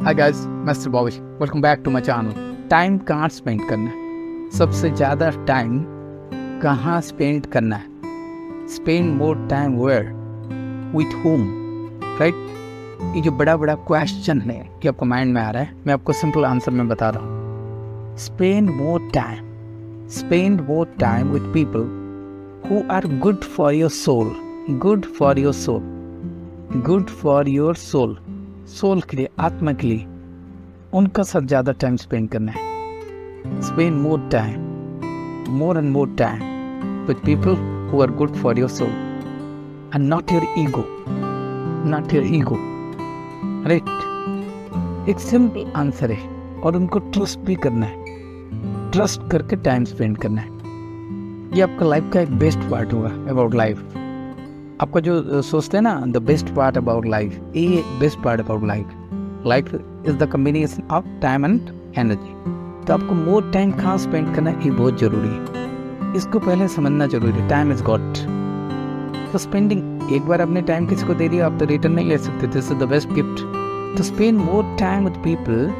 Hi guys, mister Bobby, welcome back to my channel. Time कहाँ spend करना है, सबसे ज़्यादा टाइम कहाँ स्पेंड करना है, spend more time where, with home, right. ये जो बड़ा बड़ा क्वेश्चन है कि आपको माइंड में आ रहा है, मैं आपको सिंपल आंसर में बता रहा हूँ। Spend more time with people who are good for your soul, good for your soul, good for your soul, soul के लिए, आत्मा के लिए, उनका साथ ज़्यादा टाइम स्पेंड करना है। Spend more time, more and more time with people who are good for your soul and not your ego, not your ego, right. एक सिंपल आंसर है और उनको ट्रस्ट भी करना है, ट्रस्ट करके टाइम स्पेंड करना है। ये आपका लाइफ का एक बेस्ट पार्ट होगा अबाउट लाइफ। आपका जो सोचते हैं ना, the best part about life, ये best part about life. Life is the combination of time and energy. तो आपको मोर टाइम कहाँ स्पेंड करना है, ये बहुत जरूरी है। इसको पहले समझना जरूरी है। टाइम इज गॉड, तो स्पेंडिंग, एक बार अपने टाइम किसी को दे दिया, आप तो रिटर्न नहीं ले सकते। This is the best gift. तो spend more time with people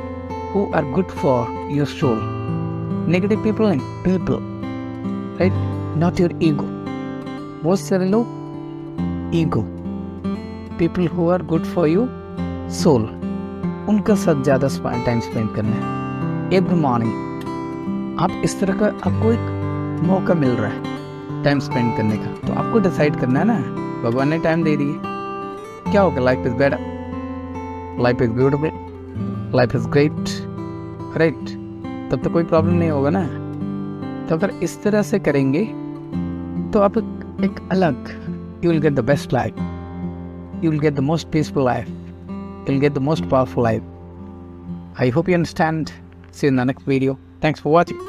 who are good for your soul. Negative people and people, right, not your ego. बहुत सारे लोग ego, people who are good for you soul, उनका साथ ज़्यादा time spend करना है। Every morning आप इस तरह का, आपको एक मौका मिल रहा है टाइम स्पेंड करने का, तो आपको डिसाइड करना है ना, भगवान ने टाइम दे दिए, क्या होगा, life is better, life is beautiful, life is great, right. तब तो कोई प्रॉब्लम नहीं होगा ना। तो अगर इस तरह से करेंगे तो आप एक अलग, you will get the best life, you will get the most peaceful life, you will get the most powerful life. I hope you understand. See you in the next video. Thanks for watching.